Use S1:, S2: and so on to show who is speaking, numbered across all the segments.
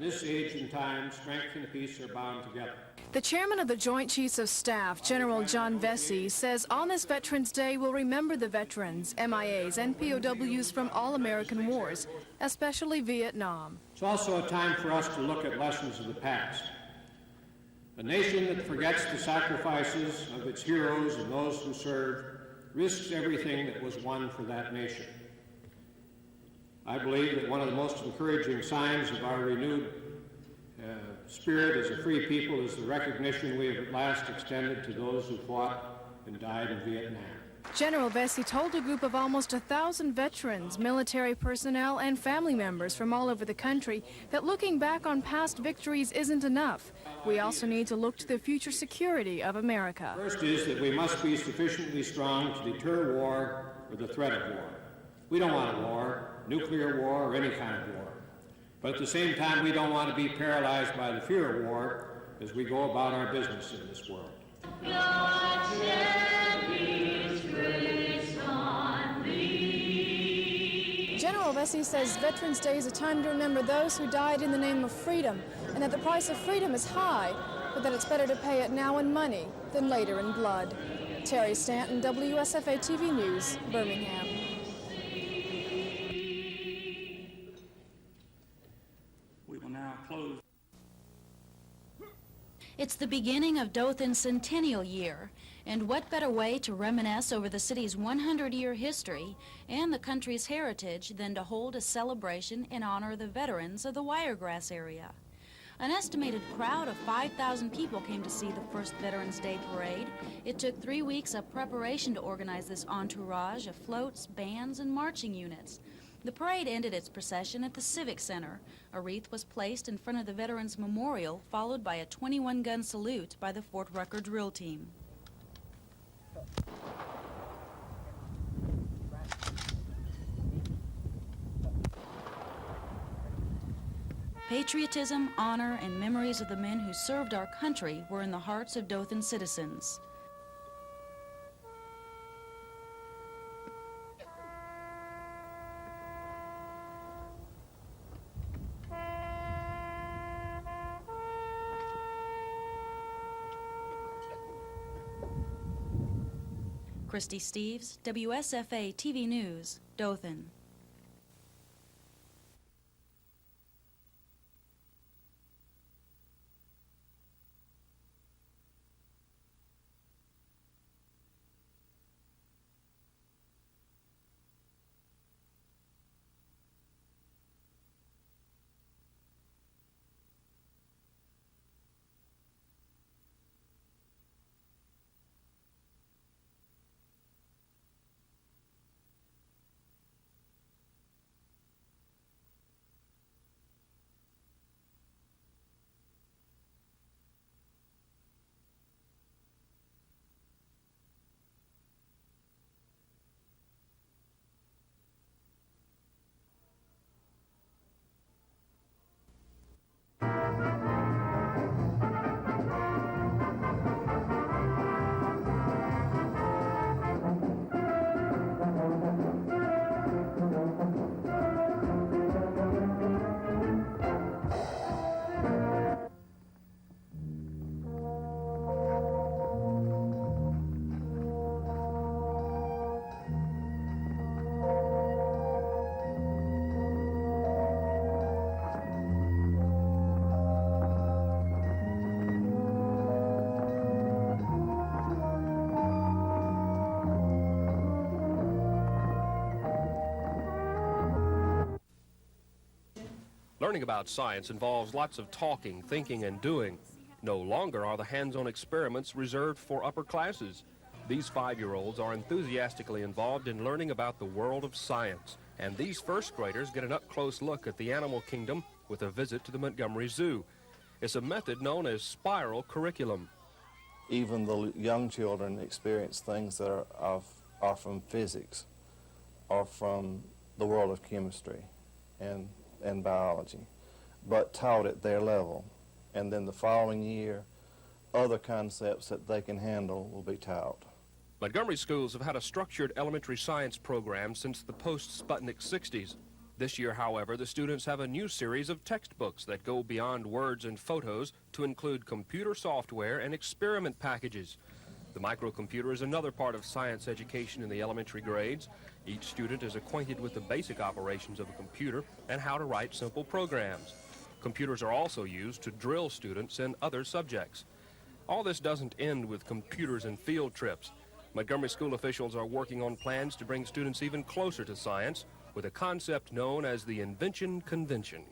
S1: this age and time, strength and peace are bound together.
S2: The chairman of the Joint Chiefs of Staff, General John Vesey, says on this Veterans Day we'll remember the veterans, MIAs, and POWs from all American wars, especially Vietnam.
S1: It's also a time for us to look at lessons of the past. A nation that forgets the sacrifices of its heroes and those who served risks everything that was won for that nation. I believe that one of the most encouraging signs of our renewed spirit as a free people is the recognition we have at last extended to those who fought and died in Vietnam.
S2: General Vesey told a group of almost 1,000 veterans, military personnel, and family members from all over the country that looking back on past victories isn't enough. We also need to look to the future security of America.
S1: First is that we must be sufficiently strong to deter war or the threat of war. We don't want a war, nuclear war, or any kind of war. But at the same time, we don't want to be paralyzed by the fear of war as we go about our business in this world.
S2: General Vesey says Veterans Day is a time to remember those who died in the name of freedom, and that the price of freedom is high, but that it's better to pay it now in money than later in blood. Terry Stanton, WSFA TV News, Birmingham.
S3: We will now close.
S4: It's the beginning of Dothan's centennial year, and what better way to reminisce over the city's 100-year history and the country's heritage than to hold a celebration in honor of the veterans of the Wiregrass area. An estimated crowd of 5,000 people came to see the first Veterans Day parade. It took 3 weeks of preparation to organize this entourage of floats, bands, and marching units. The parade ended its procession at the Civic Center. A wreath was placed in front of the Veterans Memorial, followed by a 21-gun salute by the Fort Rucker drill team. Patriotism, honor, and memories of the men who served our country were in the hearts of Dothan citizens. Christy Steves, WSFA TV News, Dothan.
S5: Learning about science involves lots of talking, thinking, and doing. No longer are the hands-on experiments reserved for upper classes. These 5-year-olds are enthusiastically involved in learning about the world of science, and these first graders get an up-close look at the animal kingdom with a visit to the Montgomery Zoo. It's a method known as spiral curriculum.
S6: Even the young children experience things that are from physics or from the world of chemistry and biology, but taught at their level. And then the following year, other concepts that they can handle will be taught.
S5: Montgomery schools have had a structured elementary science program since the post-Sputnik 60s. This year, however, the students have a new series of textbooks that go beyond words and photos to include computer software and experiment packages. The microcomputer is another part of science education in the elementary grades. Each student is acquainted with the basic operations of a computer and how to write simple programs. Computers are also used to drill students in other subjects. All this doesn't end with computers and field trips. Montgomery school officials are working on plans to bring students even closer to science with a concept known as the Invention Convention.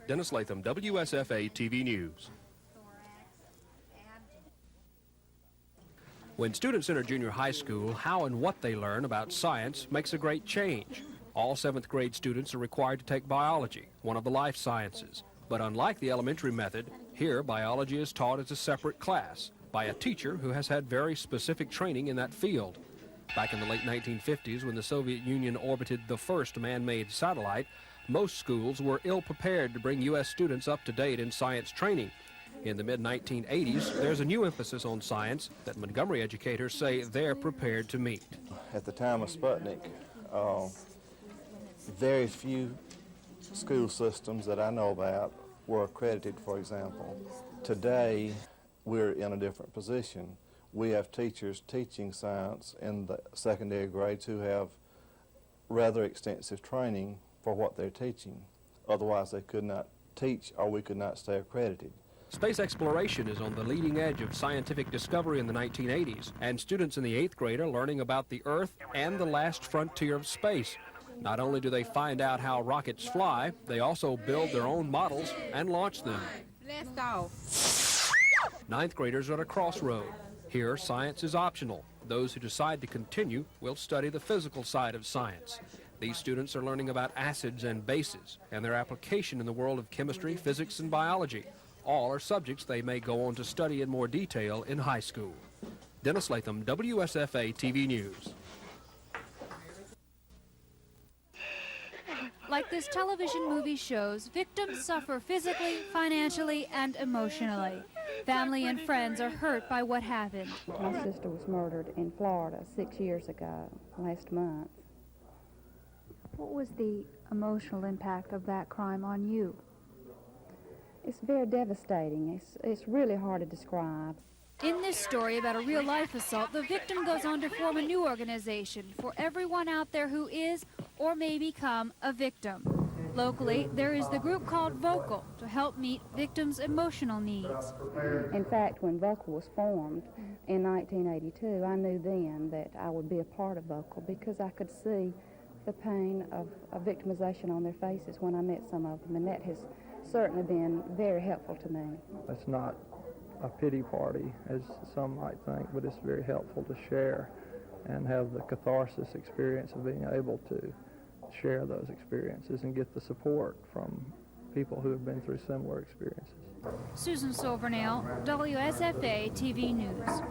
S5: Dennis Latham, WSFA TV News. When students enter junior high school, how and what they learn about science makes a great change. All 7th grade students are required to take biology, one of the life sciences. But unlike the elementary method, here biology is taught as a separate class by a teacher who has had very specific training in that field. Back in the late 1950s, when the Soviet Union orbited the first man-made satellite, most schools were ill-prepared to bring U.S. students up to date in science training. In the mid-1980s, there's a new emphasis on science that Montgomery educators say they're prepared to meet.
S6: At the time of Sputnik, very few school systems that I know about were accredited, for example. Today, we're in a different position. We have teachers teaching science in the secondary grades who have rather extensive training for what they're teaching. Otherwise, they could not teach or we could not stay accredited.
S5: Space exploration is on the leading edge of scientific discovery in the 1980s, and students in the 8th grade are learning about the Earth and the last frontier of space. Not only do they find out how rockets fly, they also build their own models and launch them. 9th graders are at a crossroad. Here, science is optional. Those who decide to continue will study the physical side of science. These students are learning about acids and bases and their application in the world of chemistry, physics, and biology. All are subjects they may go on to study in more detail in high school. Dennis Latham, WSFA TV News.
S7: Like this television movie shows, victims suffer physically, financially, and emotionally. Family and friends are hurt by what happened.
S8: My sister was murdered in Florida 6 years ago, last month.
S7: What was the emotional impact of that crime on you?
S8: It's very devastating. It's really hard to describe.
S7: In this story about a real-life assault, the victim goes on to form a new organization for everyone out there who is or may become a victim. Locally, there is the group called Vocal to help meet victims' emotional needs.
S8: In fact, when Vocal was formed in 1982, I knew then that I would be a part of Vocal because I could see the pain of victimization on their faces when I met some of them, and that has certainly been very helpful to me.
S9: It's not a pity party, as some might think, but it's very helpful to share and have the catharsis experience of being able to share those experiences and get the support from people who have been through similar experiences.
S7: Susan Silvernail, WSFA TV News.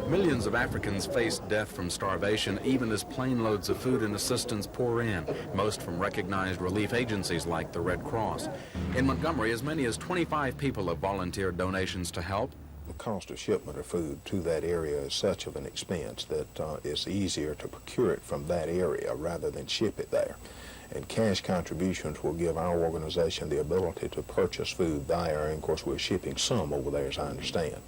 S10: Millions of Africans face death from starvation even as plane loads of food and assistance pour in, most from recognized relief agencies like the Red Cross. In Montgomery, as many as 25 people have volunteered donations to help.
S11: The cost of shipment of food to that area is such of an expense that it's easier to procure it from that area rather than ship it there. And cash contributions will give our organization the ability to purchase food there, and of course we're shipping some over there, as I understand.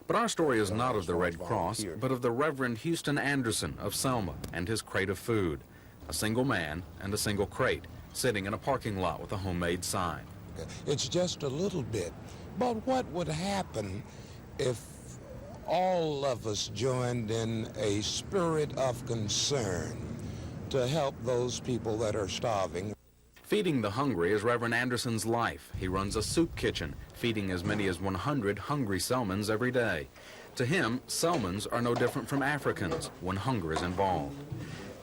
S10: But our story is not of the Red Cross, but of the Reverend Houston Anderson of Selma and his crate of food. A single man and a single crate, sitting in a parking lot with a homemade sign.
S12: It's just a little bit, but what would happen if all of us joined in a spirit of concern to help those people that are starving?
S10: Feeding the hungry is Reverend Anderson's life. He runs a soup kitchen, feeding as many as 100 hungry Selmans every day. To him, Selmans are no different from Africans when hunger is involved.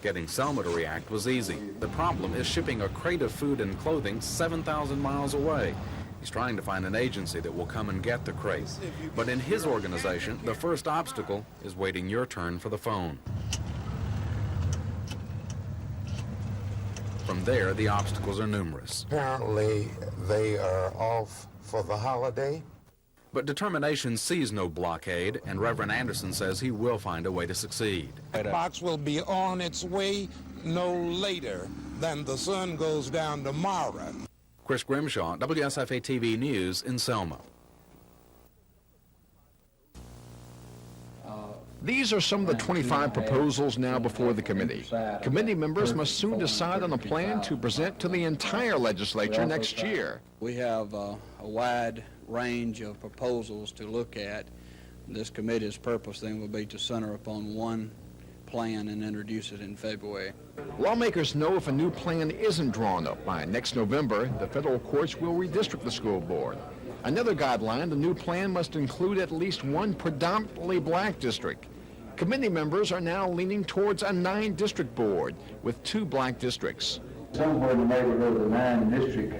S10: Getting Selma to react was easy. The problem is shipping a crate of food and clothing 7,000 miles away. He's trying to find an agency that will come and get the crate. But in his organization, the first obstacle is waiting your turn for the phone. From there, the obstacles are numerous.
S12: Apparently, they are off for the holiday.
S10: But determination sees no blockade, and Reverend Anderson says he will find a way to succeed.
S12: That box will be on its way no later than the sun goes down tomorrow.
S10: Chris Grimshaw, WSFA TV News in Selma.
S13: These are some of the 25 proposals now before the committee. Committee members must soon decide on a plan to present to the entire legislature next year.
S14: We have a wide range of proposals to look at. This committee's purpose then will be to center upon one plan and introduce it in February.
S13: Lawmakers know if a new plan isn't drawn up by next November, the federal courts will redistrict the school board. Another guideline, the new plan must include at least one predominantly black district. Committee members are now leaning towards a 9-district board with 2 black districts.
S15: Somewhere in the neighborhood of the 9-district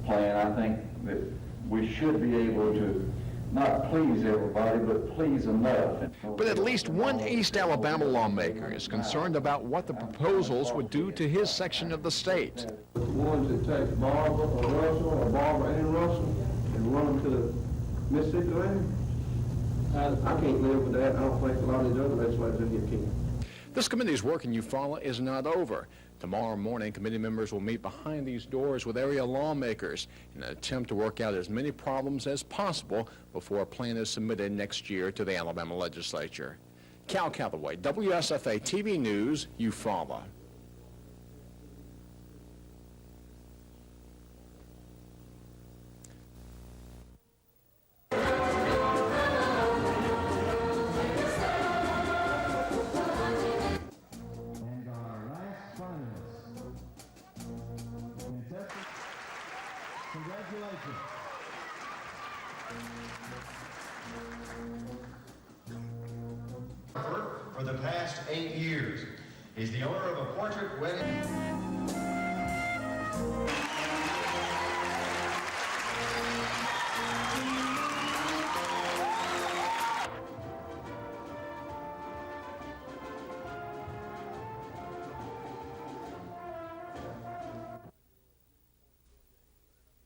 S15: plan, I think that we should be able to not please everybody, but please enough.
S13: But at least one East Alabama lawmaker is concerned about what the proposals would do to his section of the state.
S16: The ones that take Barbara or Russell or Barbara and Russell and run them to the Mississippi land, I can't live with that. I don't think a lot of these other legislators in here can.
S13: This committee's work in Eufaula is not over. Tomorrow morning, committee members will meet behind these doors with area lawmakers in an attempt to work out as many problems as possible before a plan is submitted next year to the Alabama legislature. Cal Calloway, WSFA TV News, Eufaula.
S17: Congratulations. For the past 8 years, he's the owner of a portrait wedding.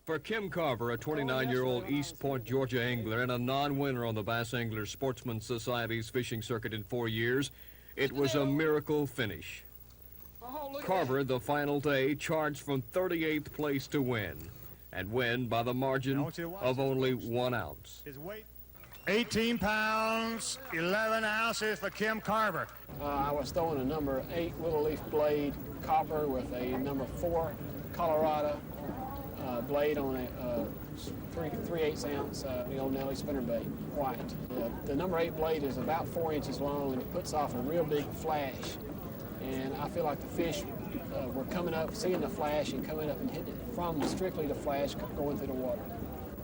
S18: For Kim Carver, a 29-year-old East Point, Georgia angler and a non-winner on the Bass Anglers Sportsman Society's fishing circuit in 4 years, it was a miracle finish. Carver, the final day, charged from 38th place to win, and win by the margin of only 1 ounce.
S19: 18 pounds, 11 ounces for Kim Carver.
S20: I was throwing a number 8 Willow Leaf blade copper with a number 4 Colorado blade on a 3/8 ounce the old Nelly spinnerbait, white. The number 8 blade is about 4 inches long and it puts off a real big flash. And I feel like the fish were coming up, seeing the flash and coming up and hitting it from strictly the flash going through the water.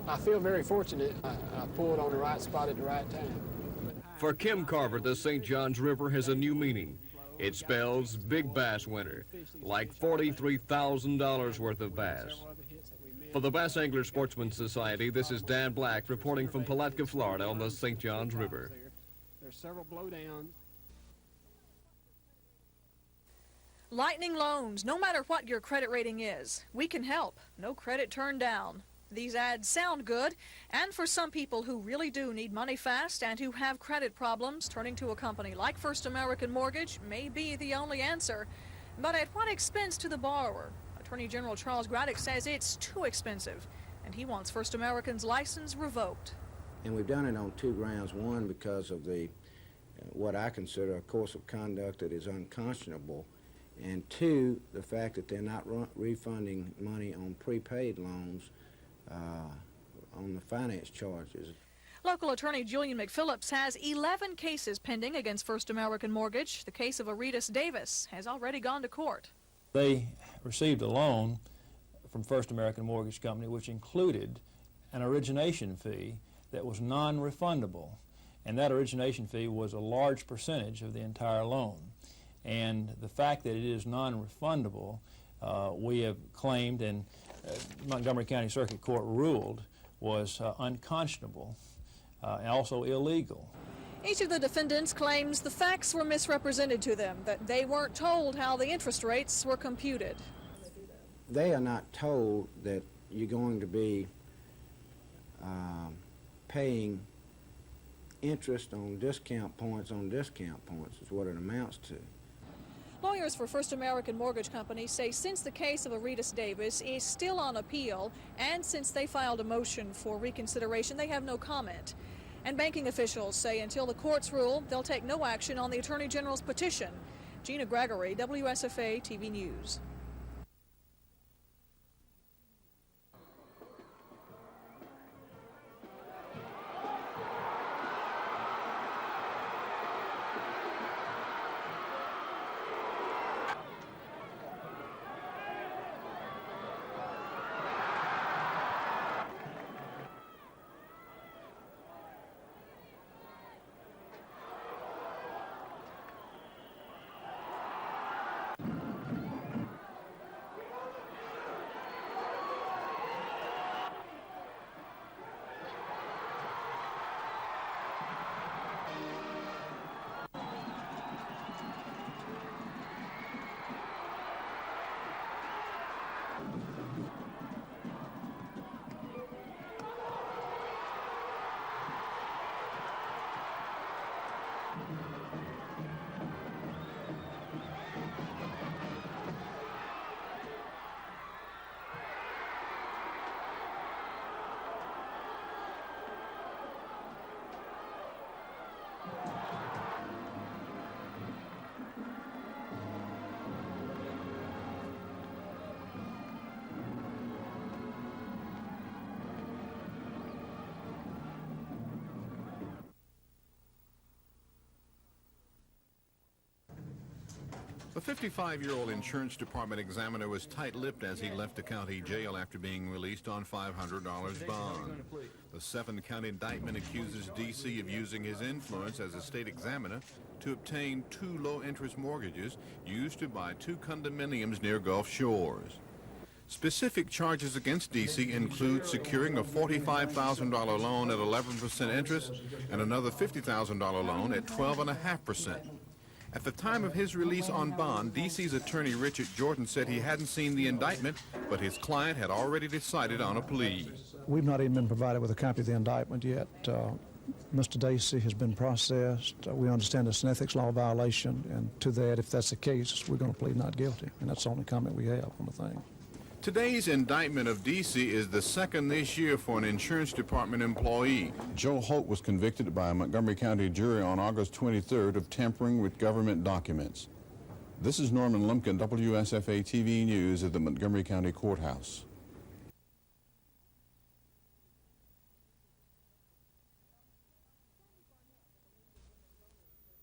S20: I feel very fortunate. I pulled on the right spot at the right time.
S18: For Kim Carver, the St. Johns River has a new meaning. It spells big bass winner, like $43,000 worth of bass. For the Bass Anglers Sportsman Society, this is Dan Black reporting from Palatka, Florida on the St. Johns River.
S20: There's several blowdowns.
S21: Lightning Loans, no matter what your credit rating is, we can help. No credit turned down. These ads sound good, and for some people who really do need money fast and who have credit problems, turning to a company like First American Mortgage may be the only answer. But at what expense to the borrower? Attorney General Charles Graddick says it's too expensive, and he wants First American's license revoked.
S22: And we've done it on 2 grounds. One, because of the what I consider a course of conduct that is unconscionable, and 2, the fact that they're not refunding money on prepaid loans on the finance charges.
S21: Local attorney Julian McPhillips has 11 cases pending against First American Mortgage. The case of Aretas Davis has already gone to court.
S23: They received a loan from First American Mortgage Company which included an origination fee that was non-refundable, and that origination fee was a large percentage of the entire loan. And the fact that it is non-refundable, we have claimed, and Montgomery County Circuit Court ruled, was unconscionable and also illegal.
S21: Each of the defendants claims the facts were misrepresented to them, that they weren't told how the interest rates were computed.
S22: They are not told that you're going to be paying interest on discount points is what it amounts to.
S21: Lawyers for First American Mortgage Company say since the case of Aretas Davis is still on appeal and since they filed a motion for reconsideration, they have no comment. And banking officials say until the courts rule, they'll take no action on the Attorney General's petition. Gina Gregory, WSFA TV News.
S1: The 55-year-old insurance department examiner was tight-lipped as he left the county jail after being released on $500 bond. The 7-count indictment accuses D.C. of using his influence as a state examiner to obtain 2 low-interest mortgages used to buy 2 condominiums near Gulf Shores. Specific charges against D.C. include securing a $45,000 loan at 11% interest and another $50,000 loan at 12.5%. At the time of his release on bond, D.C.'s attorney Richard Jordan said he hadn't seen the indictment, but his client had already decided on a plea.
S2: We've not even been provided with a copy of the indictment yet. Mr. Dacey has been processed. We understand it's an ethics law violation, and to that, if that's the case, we're going to plead not guilty, and that's the only comment we have on the thing.
S1: Today's indictment of D.C. is the second this year for an insurance department employee.
S3: Joe Holt was convicted by a Montgomery County jury on August 23rd of tampering with government documents. This is Norman Lumpkin, WSFA TV News at the Montgomery County Courthouse.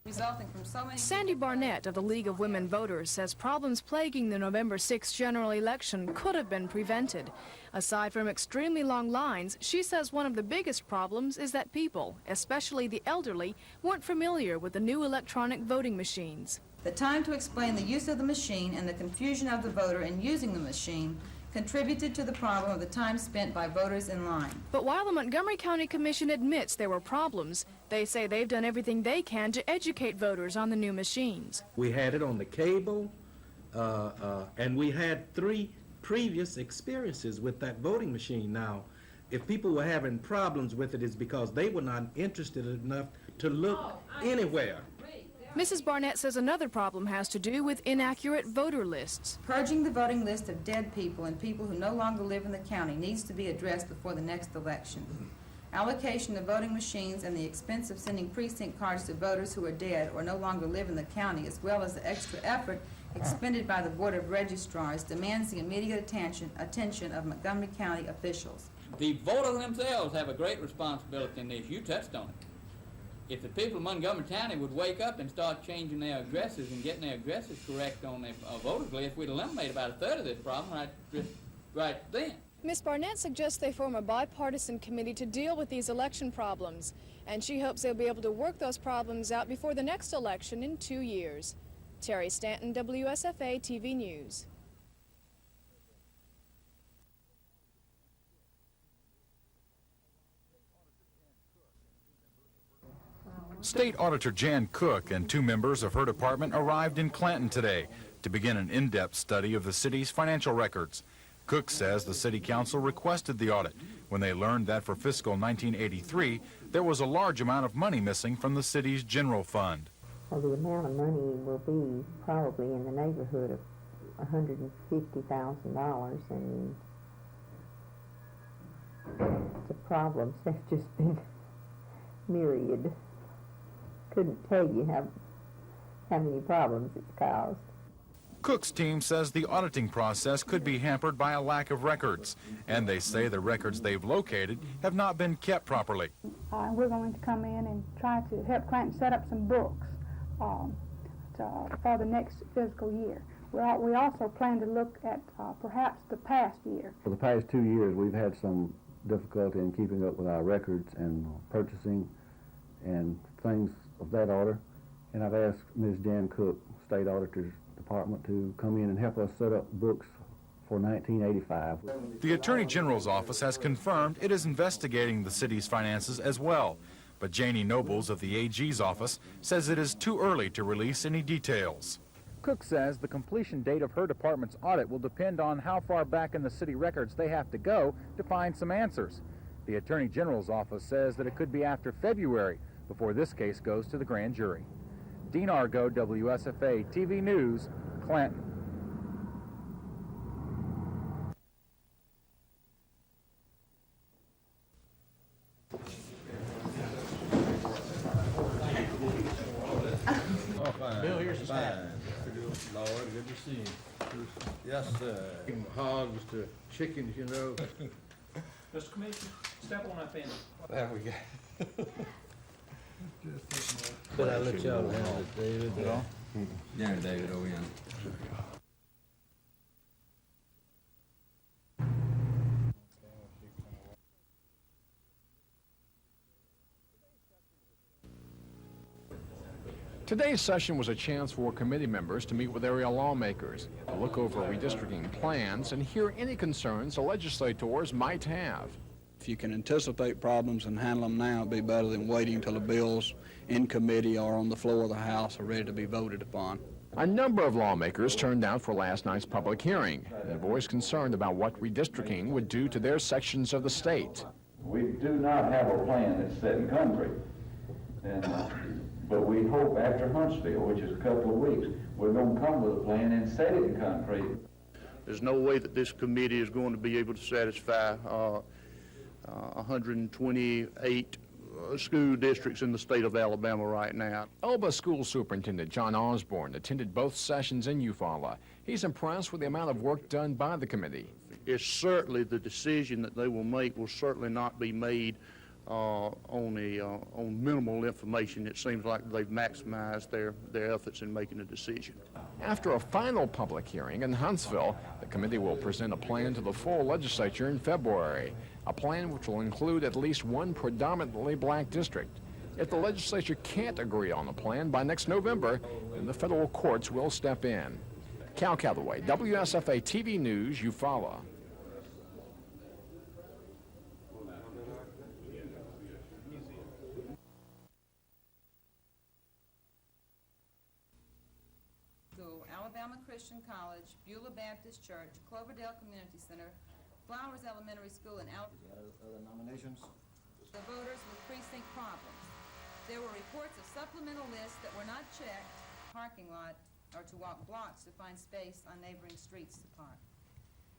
S24: Resulting from so many...
S25: Sandy Barnett of the League of Women Voters says problems plaguing the November 6th general election could have been prevented. Aside from extremely long lines, she says one of the biggest problems is that people, especially the elderly, weren't familiar with the new electronic voting machines.
S24: The time to explain the use of the machine and the confusion of the voter in using the machine contributed to the problem of the time spent by voters in line.
S25: But while the Montgomery County Commission admits there were problems, they say they've done everything they can to educate voters on the new machines.
S26: We had it on the cable, and we had 3 previous experiences with that voting machine. Now, if people were having problems with it, it's because they were not interested enough to look anywhere.
S25: Mrs. Barnett says another problem has to do with inaccurate voter lists.
S24: Purging the voting list of dead people and people who no longer live in the county needs to be addressed before the next election. Allocation of voting machines and the expense of sending precinct cards to voters who are dead or no longer live in the county, as well as the extra effort expended by the Board of Registrars, demands the immediate attention of Montgomery County officials.
S27: The voters themselves have a great responsibility in this. You touched on it. If the people of Montgomery County would wake up and start changing their addresses and getting their addresses correct on their voters list, we'd eliminate about a third of this problem right then.
S25: Ms. Barnett suggests they form a bipartisan committee to deal with these election problems, and she hopes they'll be able to work those problems out before the next election in 2 years. Terry Stanton, WSFA TV News.
S28: State Auditor Jan Cook and 2 members of her department arrived in Clanton today to begin an in-depth study of the city's financial records. Cook says the City Council requested the audit, when they learned that for fiscal 1983, there was a large amount of money missing from the city's general fund.
S4: Well, the amount of money will be probably in the neighborhood of $150,000, and the problems have just been myriad. Couldn't tell you how many problems it's caused.
S28: Cook's team says the auditing process could be hampered by a lack of records, and they say the records they've located have not been kept properly.
S5: We're going to come in and try to help Clanton set up some books for the next fiscal year. We also plan to look at perhaps the past year.
S6: For the past 2 years, we've had some difficulty in keeping up with our records and purchasing and things of that order. And I've asked Ms. Jan Cook, State Auditor's Department, to come in and help us set up books for 1985.
S28: The Attorney General's office has confirmed it is investigating the city's finances as well. But Janie Nobles of the AG's office says it is too early to release any details.
S7: Cook says the completion date of her department's audit will depend on how far back in the city records they have to go to find some answers. The Attorney General's office says that it could be after February before this case goes to the grand jury. Dean Argo, WSFA TV News, Clanton.
S8: Bill, here's the fine. Lord, good to see you. Yes, sir. From hogs to chickens, you know.
S9: Mr. Commissioner, step on up in.
S8: There we go. But I let y'all handle it, David.
S9: Yeah, David, over in.
S13: Today's session was a chance for committee members to meet with area lawmakers, to look over redistricting plans, and hear any concerns the legislators might have.
S14: If you can anticipate problems and handle them now, it'd be better than waiting until the bills in committee or on the floor of the House are ready to be voted upon.
S13: A number of lawmakers turned out for last night's public hearing and voiced concern about what redistricting would do to their sections of the state.
S15: We do not have a plan that's set in concrete. But we hope after Huntsville, which is a couple of weeks, we're going to come with a plan and set it in concrete.
S11: There's no way that this committee is going to be able to satisfy 128 school districts in the state of Alabama right now.
S13: Elba School Superintendent John Osborne attended both sessions in Eufaula. He's impressed with the amount of work done by the committee.
S11: It's certainly the decision that they will make will certainly not be made on minimal information. It seems like they've maximized their efforts in making a decision.
S13: After a final public hearing in Huntsville, the committee will present a plan to the full legislature in February, a plan which will include at least one predominantly black district. If the legislature can't agree on the plan by next November, then the federal courts will step in. Cal Calloway, WSFA TV News, Eufaula.
S24: Alabama Christian College, Beulah Baptist Church, Cloverdale Community Center, Flowers Elementary School, and
S12: Other nominations?
S24: the voters with precinct problems. There were reports of supplemental lists that were not checked, parking lot, or to walk blocks to find space on neighboring streets to park.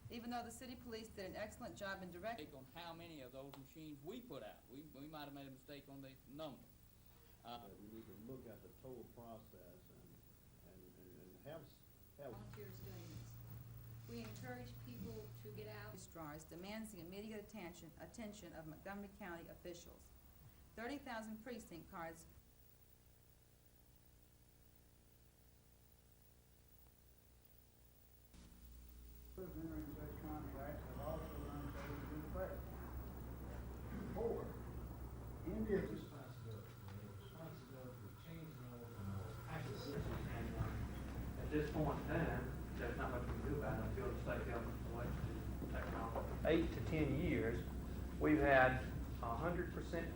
S24: Even though the city police did an excellent job in directing
S27: On how many of those machines we put out. We might have made a mistake on the number.
S12: We need to look at the total process and have
S24: volunteers doing this. We encourage people to get out. Registrars demands the immediate attention of Montgomery County officials. 30,000 precinct cards.
S16: Entering such contracts have also run into good credit. 4, India's responsibility for changing over acquisition.
S29: At this point in time, there's not much we can do about it until the state government elects to take it on. 8 to 10 years, we've had 100%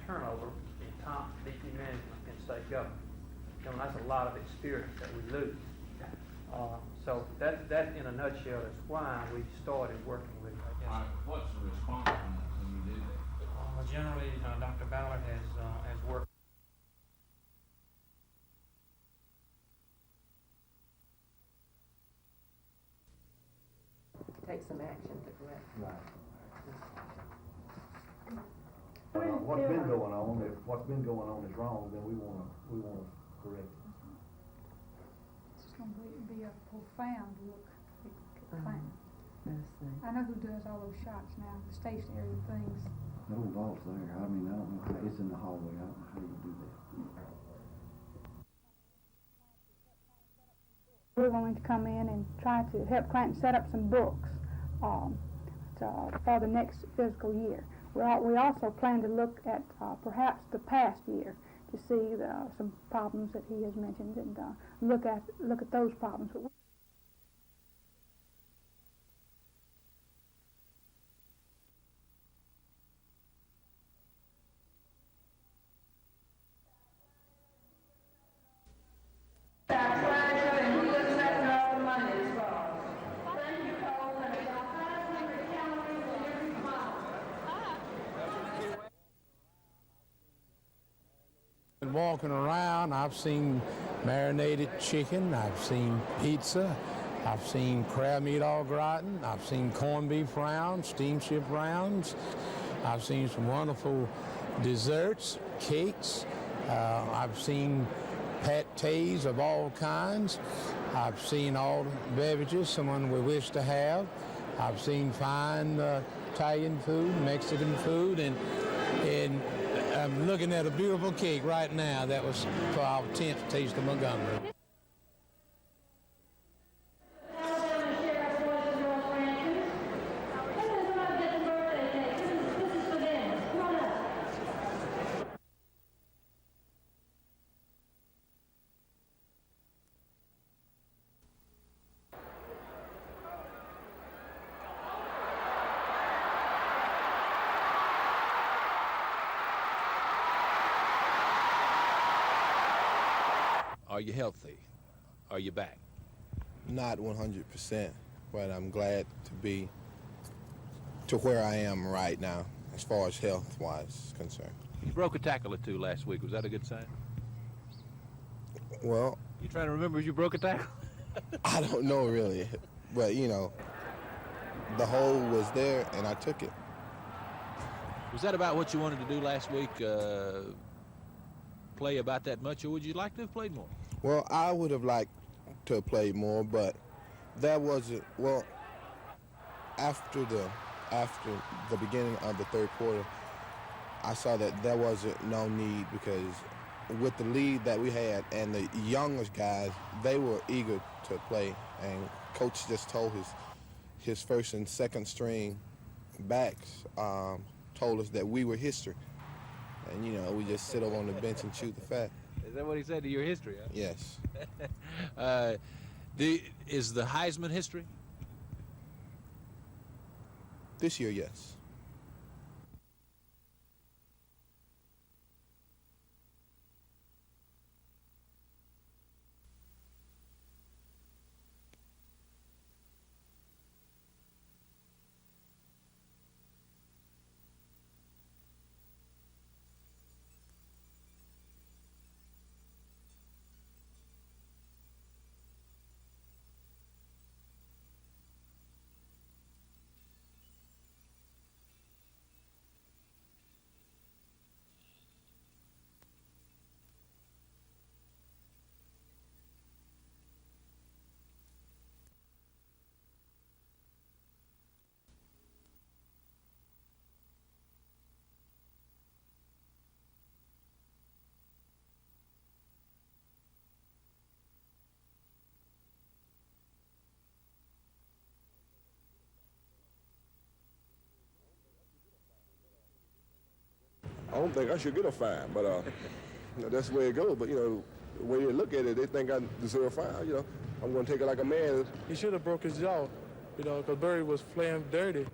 S29: turnover in top VP management in state government. And that's a lot of experience that we lose. So that in a nutshell is why we started working with it.
S30: What's the response when you do
S4: take some action to correct.
S6: Right. What's been going on, if what's been going on is wrong, then we wanna correct it.
S5: It's going to be a profound look at Clinton. I know who does all those shots now, the stationary things.
S6: The old vault's there, I mean, I don't know, it's in the hallway, I don't know how you do that.
S5: We're going to come in and try to help Clinton set up some books for the next fiscal year. We also plan to look at perhaps the past year to see some problems that he has mentioned and look at those problems.
S2: Walking around, I've seen marinated chicken, I've seen pizza, I've seen crab meat au gratin, I've seen corned beef rounds, steamship rounds, I've seen some wonderful desserts, cakes, I've seen pâtés of all kinds, I've seen all the beverages someone would wish to have, I've seen fine Italian food, Mexican food, and I'm looking at a beautiful cake right now that was for our 10th Taste of Montgomery.
S10: Are you healthy? Are you back?
S17: Not 100%, but I'm glad to be to where I am right now, as far as health-wise concerned.
S10: You broke a tackle or two last week. Was that a good sign?
S17: Well,
S10: You trying to remember if you broke a tackle?
S17: I don't know really, but you know, the hole was there and I took it.
S10: Was that about what you wanted to do last week? Play about that much, or would you like to have played more?
S17: Well, I would have liked to have played more, but that wasn't, well, after the beginning of the third quarter, I saw that there wasn't no need, because with the lead that we had and the youngest guys, they were eager to play, and coach just told his first and second string backs told us that we were history, and you know, we just sit over on the bench and chew the fat.
S10: Is that what he said to your history? Huh?
S17: Yes.
S10: Is the Heisman history?
S17: This year, yes.
S18: I don't think I should get a fine, but you know, that's the way it goes. But you know, the way you look at it, they think I deserve a fine. You know, I'm going to take it like a man.
S19: He should have broke his jaw, you know, because Barry was playing dirty.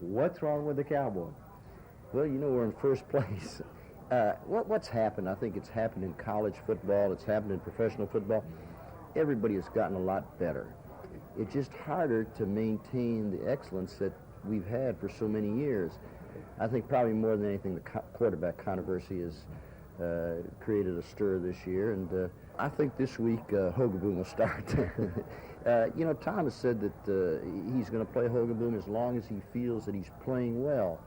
S1: What's wrong with the Cowboys?
S3: Well, you know, we're in first place. What's happened? I think it's happened in college football. It's happened in professional football. Everybody has gotten a lot better. It's just harder to maintain the excellence that we've had for so many years. I think probably more than anything, the quarterback controversy has created a stir this year, and I think this week Hogaboom will start. You know, Tom has said that he's going to play Hogaboom as long as he feels that he's playing well.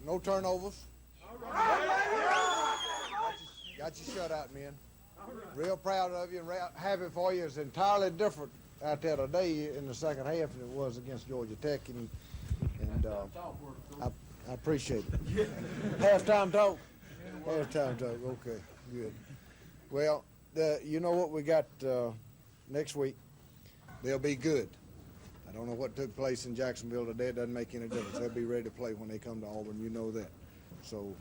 S20: No turnovers. Got your shutout, man. Real proud of you and happy for you. It's entirely different out there today in the second half than it was against Georgia Tech, and I appreciate it. Halftime talk? Halftime talk, okay, good. Well, you know what we got next week? They'll be good. I don't know what took place in Jacksonville today. It doesn't make any difference. They'll be ready to play when they come to Auburn. You know that. So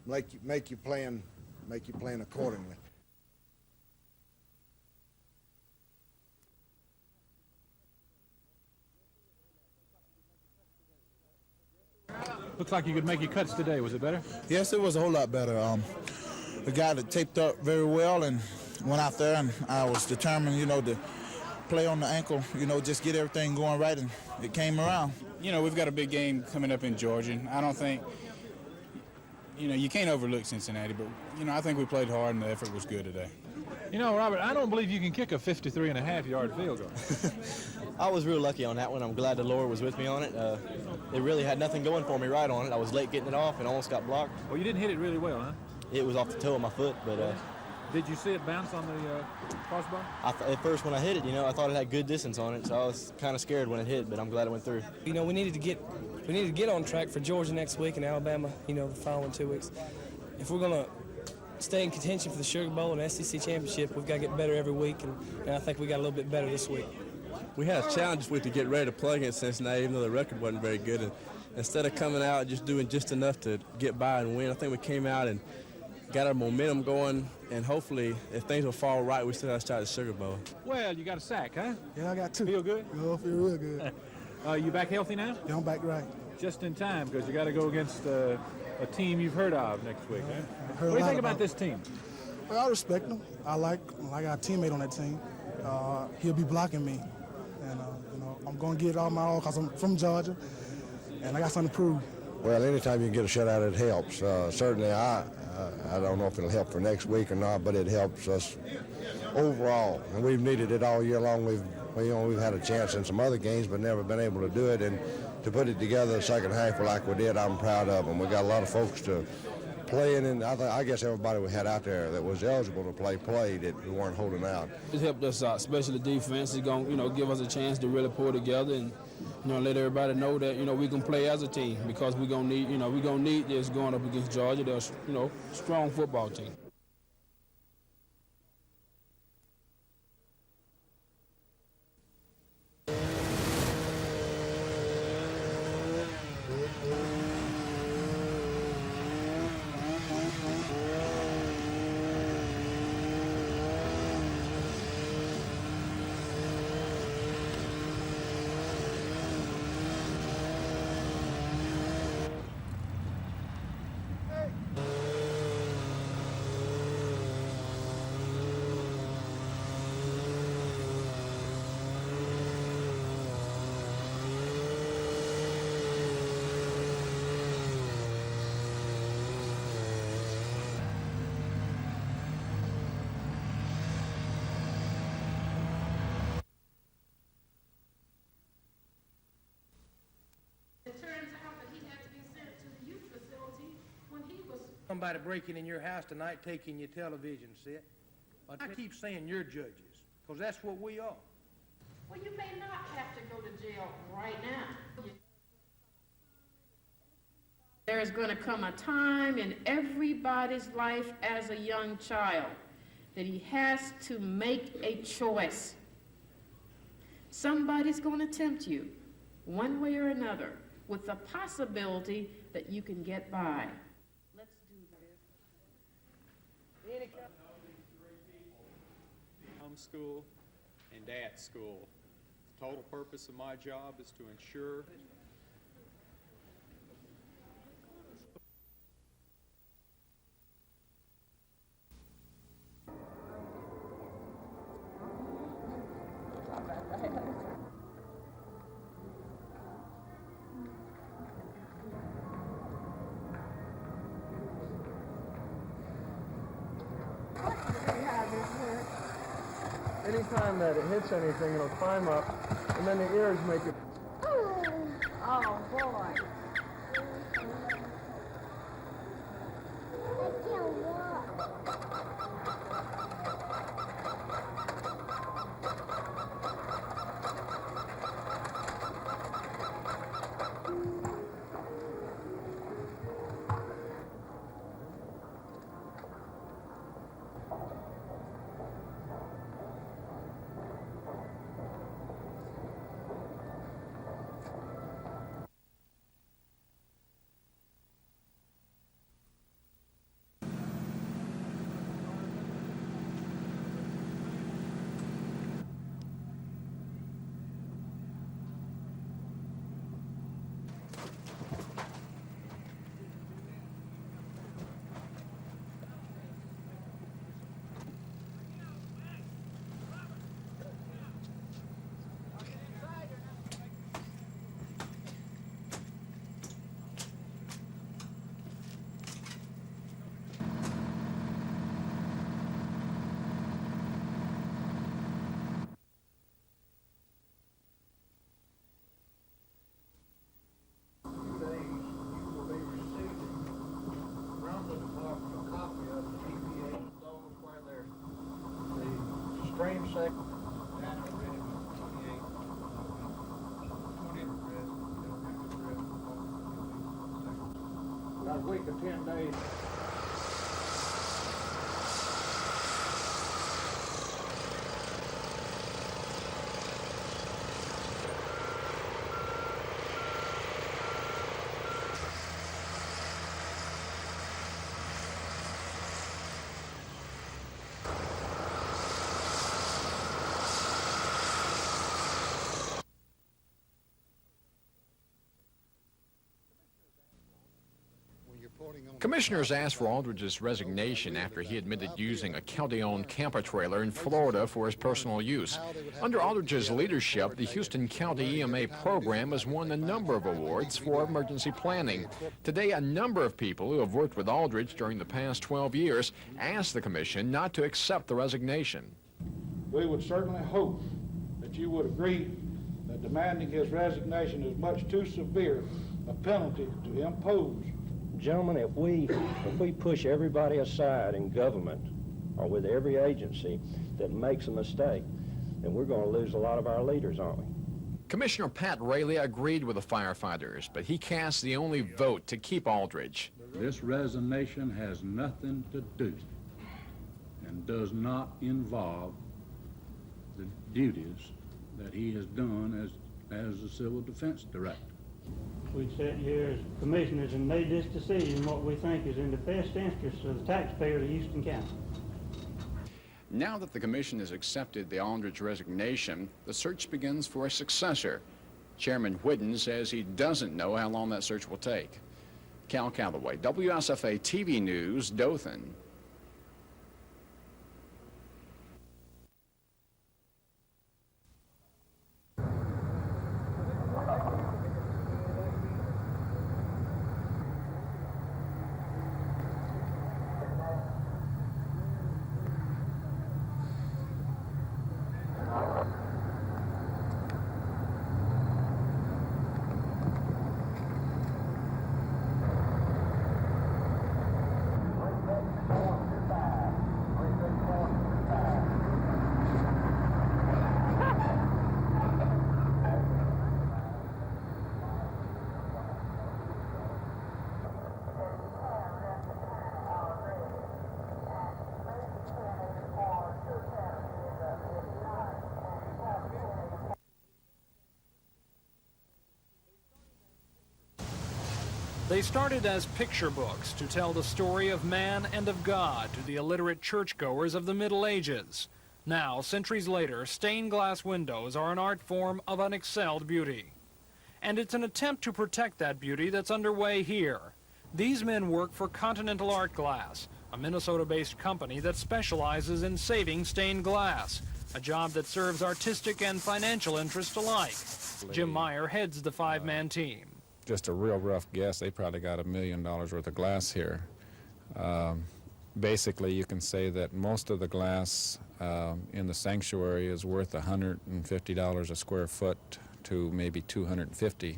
S20: make your plan accordingly.
S21: Looks like you could make your cuts today. Was it better?
S22: Yes, it was a whole lot better. The guy that taped up very well and went out there, and I was determined, you know, to play on the ankle, you know, just get everything going right, and it came around.
S23: You know, we've got a big game coming up in Georgia. I don't think, you know, you can't overlook Cincinnati, but, you know, I think we played hard and the effort was good today.
S21: You know, Robert, I don't believe you can kick a 53.5-yard field goal.
S25: I was real lucky on that one. I'm glad the Lord was with me on it. It really had nothing going for me right on it. I was late getting it off and almost got blocked.
S21: Well, you didn't hit it really well, huh?
S25: It was off the toe of my foot, but...
S21: Did you see it bounce on the crossbar?
S25: At first when I hit it, you know, I thought it had good distance on it, so I was kind of scared when it hit, but I'm glad it went through.
S26: You know, we needed to get on track for Georgia next week and Alabama, you know, the following 2 weeks. If we're going to stay in contention for the Sugar Bowl and SEC Championship, we've got to get better every week, and I think we got a little bit better this week.
S28: We had a challenge this week to get ready to play against Cincinnati, even though the record wasn't very good. And instead of coming out and just doing just enough to get by and win, I think we came out and got our momentum going, and hopefully, if things will fall right, we still have to try the Sugar Bowl.
S21: Well, you got a sack, huh?
S30: Yeah, I got 2.
S21: Feel good?
S30: Yeah, I feel real good.
S21: You back healthy now?
S30: Yeah, I'm back right.
S21: Just in time, because you got to go against a team you've heard of next week, huh? What do you think about this team?
S30: Well, I respect him. I got a teammate on that team. He'll be blocking me, and you know, I'm going to get all my all because I'm from Georgia, and I got something to prove.
S18: Well, anytime you can get a shutout, it helps. Certainly, I don't know if it'll help for next week or not, but it helps us overall. And we've needed it all year long. We've had a chance in some other games, but never been able to do it. And to put it together the second half like we did, I'm proud of them. We got a lot of folks to playing, and I guess everybody we had out there that was eligible to play played. We weren't holding out.
S26: It helped us out, especially the defense. It's going to, you know, give us a chance to really pull together and, you know, let everybody know that, you know, we can play as a team because we're going to need this going up against Georgia. They're, you know, strong football team.
S1: Somebody breaking in your house tonight, taking your television set. I keep saying you're judges, because that's what we are.
S7: Well, you may not have to go to jail right now. There is going to come a time in everybody's life as a young child that he has to make a choice. Somebody's going to tempt you, one way or another, with the possibility that you can get by. Let's do this.
S8: Homeschool and at school. The total purpose of my job is to ensure
S16: Anytime that it hits anything, it'll climb up, and then the ears make it.
S7: Oh, boy.
S1: Stream sec. About a week or 10 days.
S9: Commissioners asked for Aldridge's resignation after he admitted using a county-owned camper trailer in Florida for his personal use. Under Aldridge's leadership, the Houston County EMA program has won a number of awards for emergency planning. Today, a number of people who have worked with Aldridge during the past 12 years asked the commission not to accept the resignation.
S1: We would certainly hope that you would agree that demanding his resignation is much too severe a penalty to impose.
S11: Gentlemen, if we push everybody aside in government or with every agency that makes a mistake, then we're going to lose a lot of our leaders, aren't we?
S9: Commissioner Pat Raley agreed with the firefighters, but he cast the only vote to keep Aldridge.
S12: This resignation has nothing to do and does not involve the duties that he has done as the Civil Defense Director.
S13: We sat here as commissioners and made this decision what we think is in the best interest of the taxpayers of Houston County.
S9: Now that the commission has accepted the Aldridge resignation, the search begins for a successor. Chairman Whidden says he doesn't know how long that search will take. Cal Calloway, WSFA TV News, Dothan.
S2: They started as picture books to tell the story of man and of God to the illiterate churchgoers of the Middle Ages. Now, centuries later, stained glass windows are an art form of unexcelled beauty. And it's an attempt to protect that beauty that's underway here. These men work for Continental Art Glass, a Minnesota-based company that specializes in saving stained glass, a job that serves artistic and financial interests alike. Jim Meyer heads the five-man team.
S4: Just a real rough guess, they probably got $1 million worth of glass here. Basically, you can say that most of the glass in the sanctuary is worth $150 a square foot to maybe $250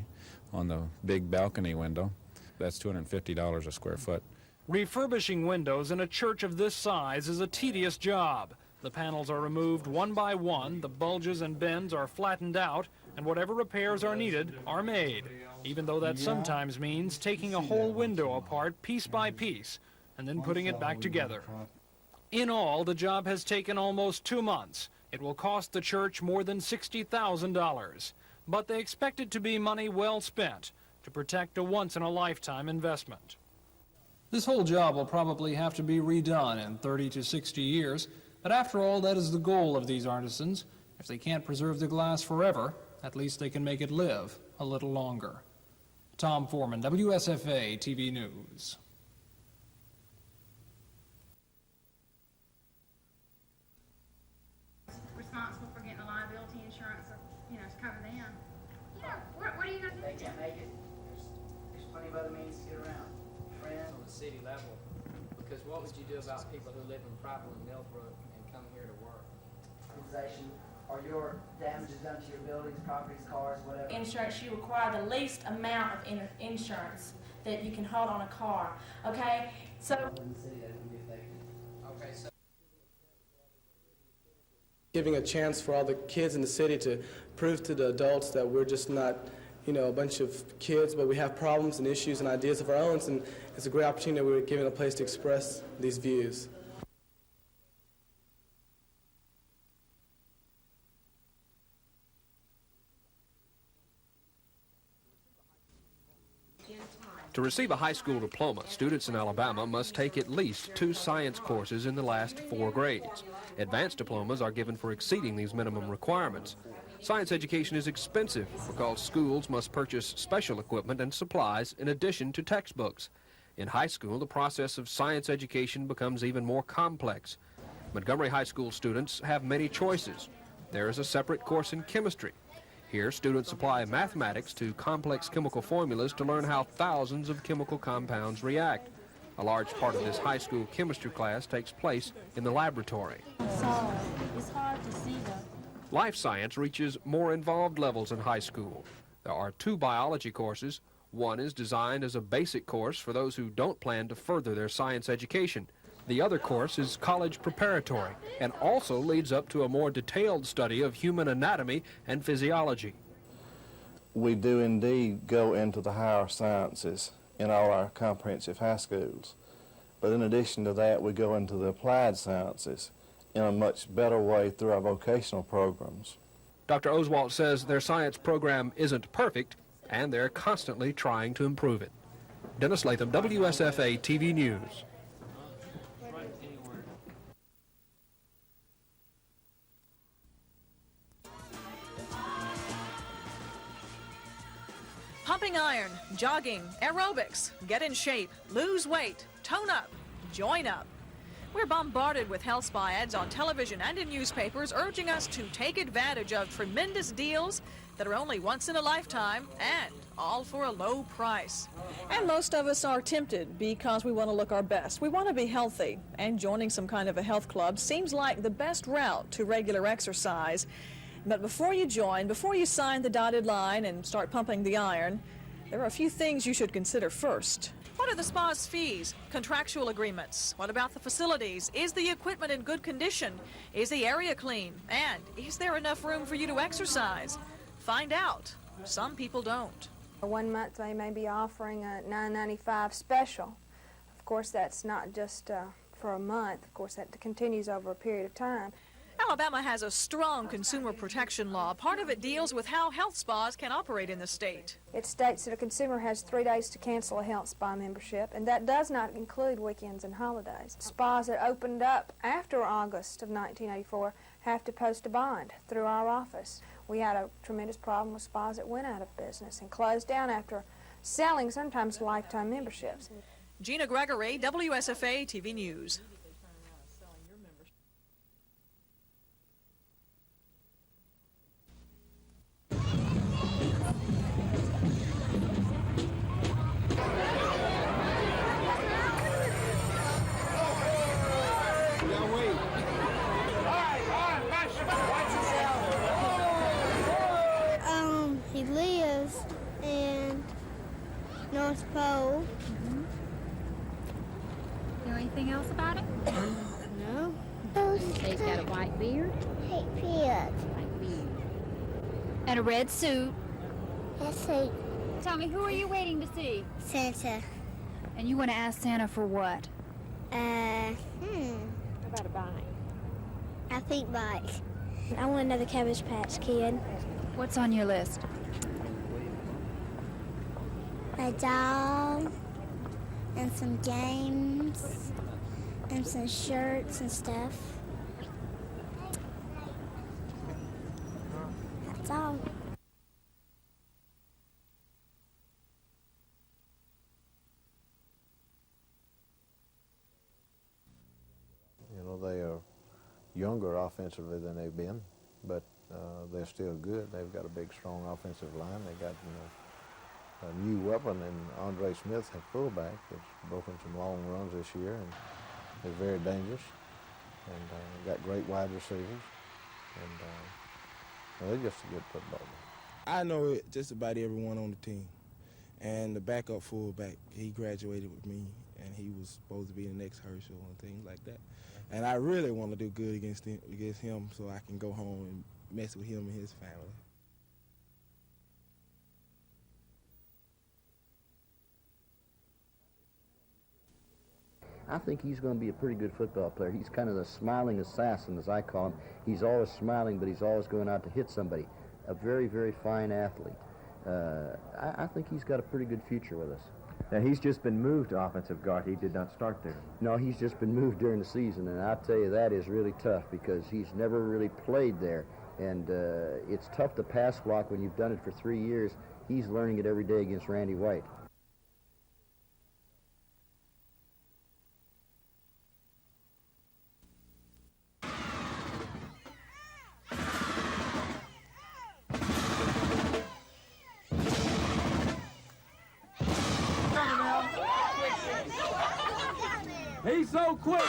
S4: on the big balcony window. That's $250 a square foot.
S2: Refurbishing windows in a church of this size is a tedious job. The panels are removed one by one, the bulges and bends are flattened out, and whatever repairs are needed are made, even though that sometimes means taking a whole window apart piece by piece and then putting it back together. In all, the job has taken almost 2 months. It will cost the church more than $60,000, but they expect it to be money well spent to protect a once-in-a-lifetime investment. This whole job will probably have to be redone in 30 to 60 years, but after all, that is the goal of these artisans. If they can't preserve the glass forever, at least they can make it live a little longer. Tom Foreman, WSFA TV News.
S5: Responsible for getting the liability insurance, to cover them. What are you going to do?
S6: They can't make it. There's plenty of other means to get around. Friends on the city level. Because what would you do about people who live in Prattville and Millbrook and come here to work? Organization, or your damages done to your buildings, properties, cars, whatever.
S10: Insurance, you require the least amount of insurance that you can hold on a car. Okay, so.
S6: Okay, so.
S26: Giving a chance for all the kids in the city to prove to the adults that we're just not, a bunch of kids, but we have problems and issues and ideas of our own, and it's a great opportunity that we're given a place to express these views.
S14: To receive a high school diploma, students in Alabama must take at least 2 science courses in the last 4 grades. Advanced diplomas are given for exceeding these minimum requirements. Science education is expensive because schools must purchase special equipment and supplies in addition to textbooks. In high school, the process of science education becomes even more complex. Montgomery High School students have many choices. There is a separate course in chemistry. Here, students apply mathematics to complex chemical formulas to learn how thousands of chemical compounds react. A large part of this high school chemistry class takes place in the laboratory.
S10: It's hard to see them.
S14: Life science reaches more involved levels in high school. There are 2 biology courses. One is designed as a basic course for those who don't plan to further their science education. The other course is college preparatory and also leads up to a more detailed study of human anatomy and physiology.
S15: We do indeed go into the higher sciences in all our comprehensive high schools. But in addition to that, we go into the applied sciences in a much better way through our vocational programs.
S14: Dr. Oswalt says their science program isn't perfect, and they're constantly trying to improve it. Dennis Latham, WSFA TV News.
S24: Pumping iron, jogging, aerobics, get in shape, lose weight, tone up, join up. We're bombarded with health spa ads on television and in newspapers urging us to take advantage of tremendous deals that are only once in a lifetime and all for a low price.
S27: And most of us are tempted because we want to look our best. We want to be healthy, and joining some kind of a health club seems like the best route to regular exercise. But before you join, before you sign the dotted line and start pumping the iron, there are a few things you should consider first.
S24: What are the spa's fees, contractual agreements? What about the facilities? Is the equipment in good condition? Is the area clean? And is there enough room for you to exercise? Find out. Some people don't.
S29: 1 month they may be offering a $9.95 special. Of course, that's not just for a month. Of course, that continues over a period of time.
S24: Alabama has a strong consumer protection law. Part of it deals with how health spas can operate in the state.
S29: It states that a consumer has 3 days to cancel a health spa membership, and that does not include weekends and holidays. Spas that opened up after August of 1984 have to post a bond through our office. We had a tremendous problem with spas that went out of business and closed down after selling sometimes lifetime memberships.
S24: Gina Gregory, WSFA TV News.
S3: He lives in North Pole.
S5: You know anything else about it?
S3: No.
S5: He's got a white beard.
S3: White beard.
S5: White beard. And a red suit.
S3: Let's see.
S5: Tell me, who are you waiting to see?
S3: Santa.
S5: And you want to ask Santa for what?
S3: How
S5: about a bike?
S3: I think bike. I want another Cabbage Patch Kid.
S5: What's on your list?
S3: A doll, and some games, and some shirts and stuff. That's all.
S17: You know, they are younger offensively than they've been, but they're still good. They've got a big, strong offensive line. They got, a new weapon in Andre Smith at fullback that's broken some long runs this year and is very dangerous. And got great wide receivers. And they're just a good football team.
S19: I know just about everyone on the team. And the backup fullback, he graduated with me, and he was supposed to be the next Herschel and things like that. And I really want to do good against him so I can go home and mess with him and his family.
S20: I think he's going to be a pretty good football player. He's kind of the smiling assassin, as I call him. He's always smiling, but he's always going out to hit somebody. A very, very fine athlete. I think he's got a pretty good future with us.
S21: Now, he's just been moved to offensive guard. He did not start there.
S20: No, he's just been moved during the season, and I'll tell you that is really tough because he's never really played there. And it's tough to pass block when you've done it for 3 years. He's learning it every day against Randy White.
S22: He's so quick.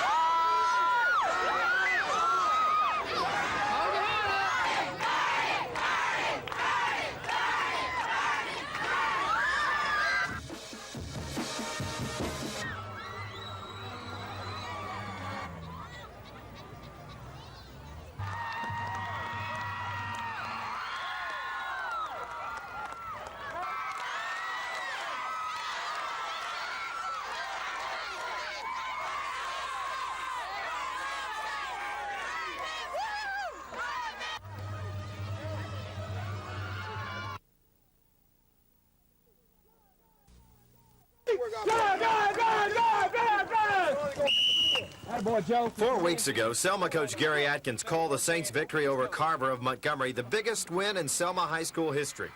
S23: Boy, Joe. 4 weeks ago, Selma coach Gary Atkins called the Saints' victory over Carver of Montgomery the biggest win in Selma high school history.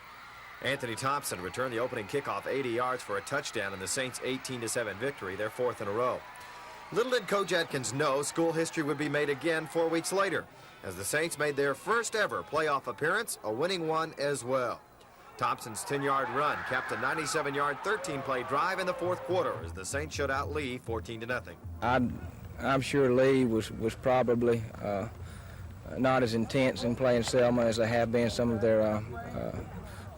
S23: Anthony Thompson returned the opening kickoff 80 yards for a touchdown in the Saints' 18-7 victory, their 4th in a row. Little did Coach Atkins know school history would be made again 4 weeks later, as the Saints made their first ever playoff appearance, a winning one as well. Thompson's 10-yard run capped a 97-yard 13-play drive in the 4th quarter as the Saints shut out Lee 14-0.
S25: I'm sure Lee was probably not as intense in playing Selma as they have been some of their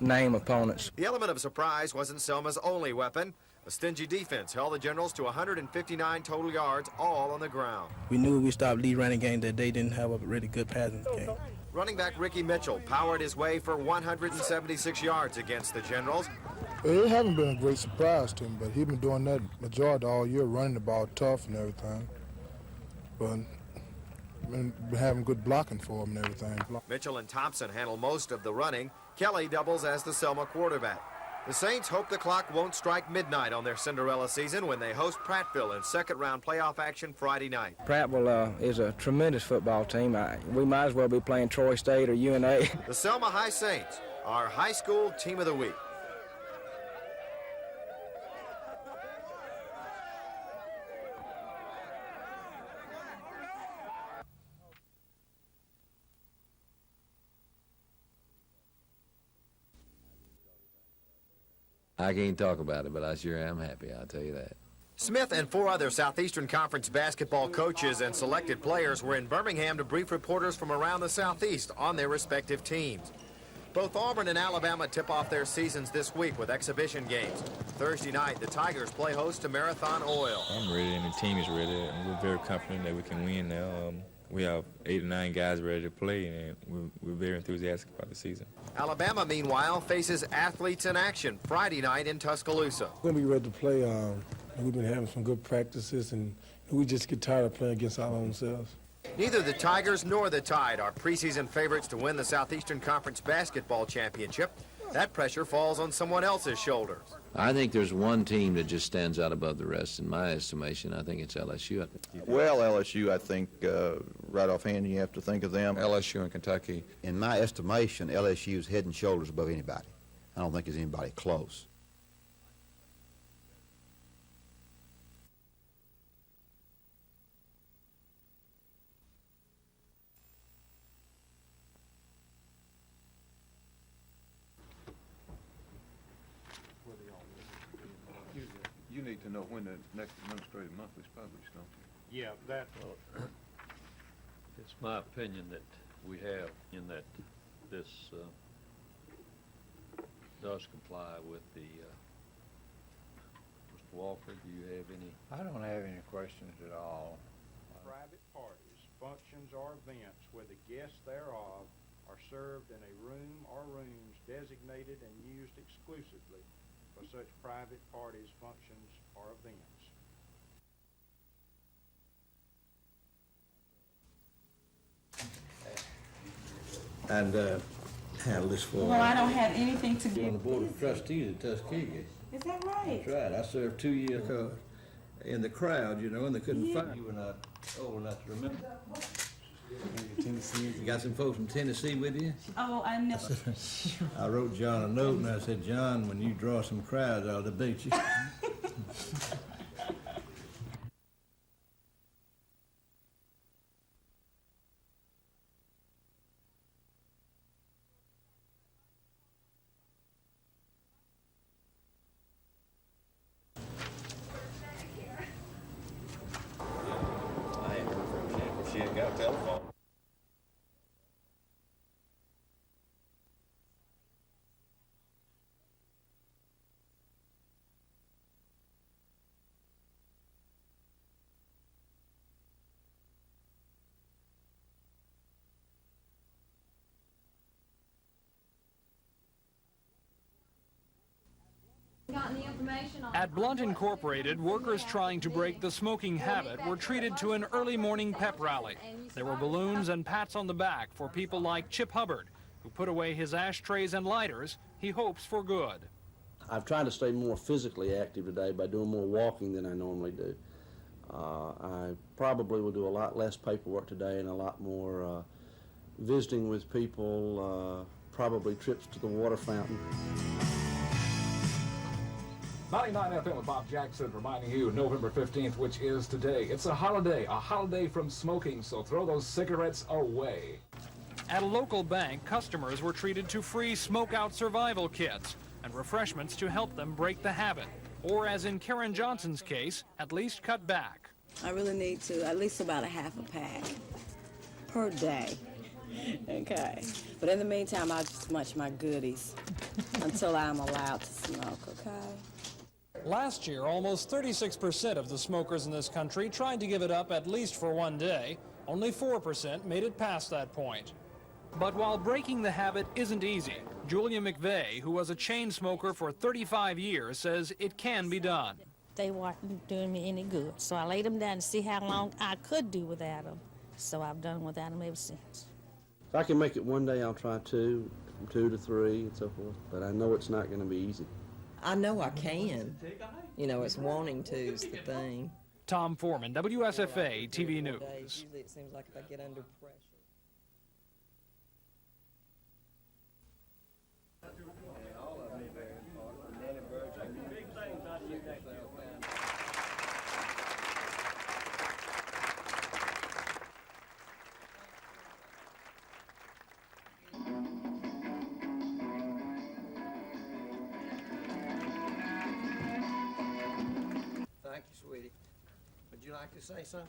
S25: name opponents.
S23: The element of surprise wasn't Selma's only weapon. A stingy defense held the Generals to 159 total yards, all on the ground.
S19: We knew we stopped Lee running game that they didn't have a really good passing game.
S23: Running back Ricky Mitchell powered his way for 176 yards against the Generals.
S28: It hasn't been a great surprise to him, but he's been doing that majority all year, running the ball tough and everything. But been having good blocking for him and everything.
S23: Mitchell and Thompson handle most of the running. Kelly doubles as the Selma quarterback. The Saints hope the clock won't strike midnight on their Cinderella season when they host Prattville in second-round playoff action Friday night.
S25: Prattville is a tremendous football team. We might as well be playing Troy State or UNA.
S23: The Selma High Saints, our high school team of the week.
S1: I can't talk about it, but I sure am happy, I'll tell you that.
S23: Smith and 4 other Southeastern Conference basketball coaches and selected players were in Birmingham to brief reporters from around the Southeast on their respective teams. Both Auburn and Alabama tip off their seasons this week with exhibition games. Thursday night, the Tigers play host to Marathon Oil.
S7: I'm ready, and the team is ready, and we're very confident that we can win now. We have 8 or 9 guys ready to play, and we're very enthusiastic about the season.
S23: Alabama, meanwhile, faces athletes in action Friday night in Tuscaloosa.
S28: We're going to be ready to play. We've been having some good practices, and we just get tired of playing against our own selves.
S23: Neither the Tigers nor the Tide are preseason favorites to win the Southeastern Conference basketball championship. That pressure falls on someone else's shoulders.
S1: I think there's one team that just stands out above the rest. In my estimation, I think it's LSU.
S8: Well, LSU, I think, right offhand, you have to think of them.
S4: LSU and Kentucky.
S9: In my estimation, LSU is head and shoulders above anybody. I don't think there's anybody close.
S11: You need to know when the next administrative monthly is published, don't you?
S12: Yeah, that. It's my opinion that we have in that this does comply with the. Mr. Walford, do you have any?
S13: I don't have any questions at all.
S12: Private parties, functions, or events where the guests thereof are served in a room or rooms designated and used exclusively for such private parties, functions, or events.
S16: And handle this for.
S10: Well, I don't have anything to give.
S16: On the board of trustees at Tuskegee.
S10: Is that right?
S16: That's right. I served 2 years in the crowd, you know, and they couldn't find you. Were not old enough to remember. You got some folks from Tennessee with you?
S10: Oh, I know.
S16: I wrote John a note and I said, John, when you draw some crowds, I'll debate you.
S9: She ain't got a telephone.
S2: At Blunt Incorporated, workers trying to break the smoking habit were treated to an early morning pep rally. There were balloons and pats on the back for people like Chip Hubbard, who put away his ashtrays and lighters, he hopes for good.
S18: I've tried to stay more physically active today by doing more walking than I normally do. I probably will do a lot less paperwork today and a lot more visiting with people, probably trips to the water fountain.
S30: 99 FM with Bob Jackson reminding you November 15th, which is today. It's a holiday from smoking, so throw those cigarettes away.
S2: At a local bank, customers were treated to free smoke-out survival kits and refreshments to help them break the habit, or as in Karen Johnson's case, at least cut back.
S31: I really need to, at least about a half a pack per day. Okay. But in the meantime, I just munch my goodies until I'm allowed to smoke, okay?
S2: Last year, almost 36% of the smokers in this country tried to give it up at least for one day. Only 4% made it past that point. But while breaking the habit isn't easy, Julia McVeigh, who was a chain smoker for 35 years, says it can be done.
S32: They weren't doing me any good, so I laid them down to see how long I could do without them.
S31: So I've done without them ever since.
S18: If I can make it one day, I'll try 2, from 2 to 3, and so forth. But I know it's not going to be easy.
S3: I know I can. You know, it's wanting to is the thing.
S2: Tom Foreman, WSFA TV News.
S3: Usually it seems like if I get under pressure.
S5: Thank you, sweetie. Would you like to say something?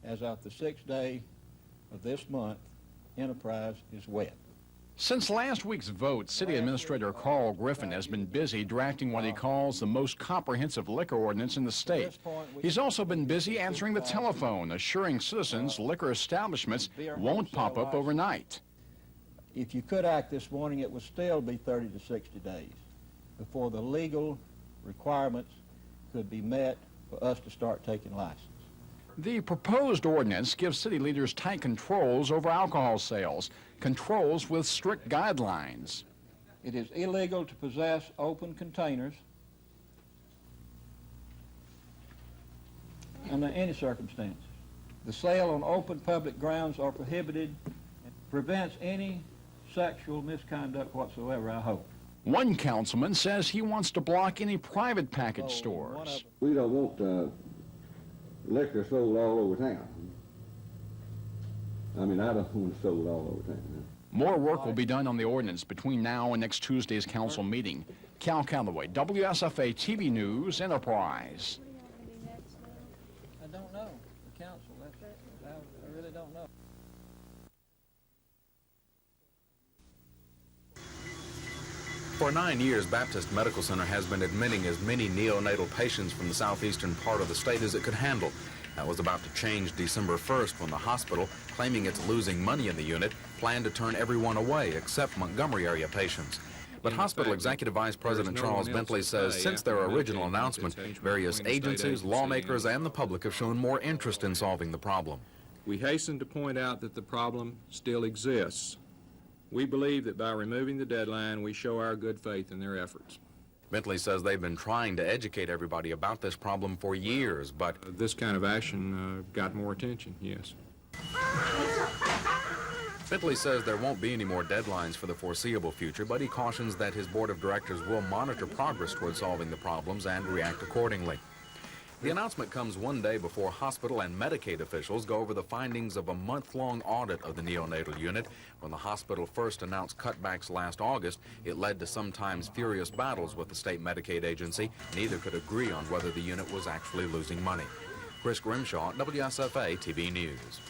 S13: As of the 6th day of this month, Enterprise is wet.
S6: Since last week's vote, City Administrator Carl Griffin has been busy drafting what he calls the most comprehensive liquor ordinance in the state. He's also been busy answering the telephone, assuring citizens liquor establishments won't pop up overnight.
S13: If you could act this morning, it would still be 30 to 60 days before the legal requirements could be met for us to start taking license.
S6: The proposed ordinance gives city leaders tight controls over alcohol sales, controls with strict guidelines.
S13: It is illegal to possess open containers under any circumstances. The sale on open public grounds are prohibited and prevents any sexual misconduct whatsoever, I hope.
S6: One councilman says he wants to block any private package stores.
S14: We don't want liquor sold all over town. I mean, I don't want it sold all over town.
S6: More work will be done on the ordinance between now and next Tuesday's council meeting. Cal Calloway, WSFA TV News, Enterprise.
S13: I don't know. The council, I really don't know.
S15: For 9 years, Baptist Medical Center has been admitting as many neonatal patients from the southeastern part of the state as it could handle. That was about to change December 1st when the hospital, claiming it's losing money in the unit, planned to turn everyone away except Montgomery area patients. But Hospital Executive Vice President Charles Bentley says since their original announcement, various agencies, lawmakers, and the public have shown more interest in solving the problem.
S12: We hasten to point out that the problem still exists. We believe that by removing the deadline, we show our good faith in their efforts.
S15: Bentley says they've been trying to educate everybody about this problem for years, but
S12: this kind of action got more attention, yes.
S15: Bentley says there won't be any more deadlines for the foreseeable future, but he cautions that his board of directors will monitor progress toward solving the problems and react accordingly. The announcement comes one day before hospital and Medicaid officials go over the findings of a month-long audit of the neonatal unit. When the hospital first announced cutbacks last August, it led to sometimes furious battles with the state Medicaid agency. Neither could agree on whether the unit was actually losing money. Chris Grimshaw, WSFA TV News.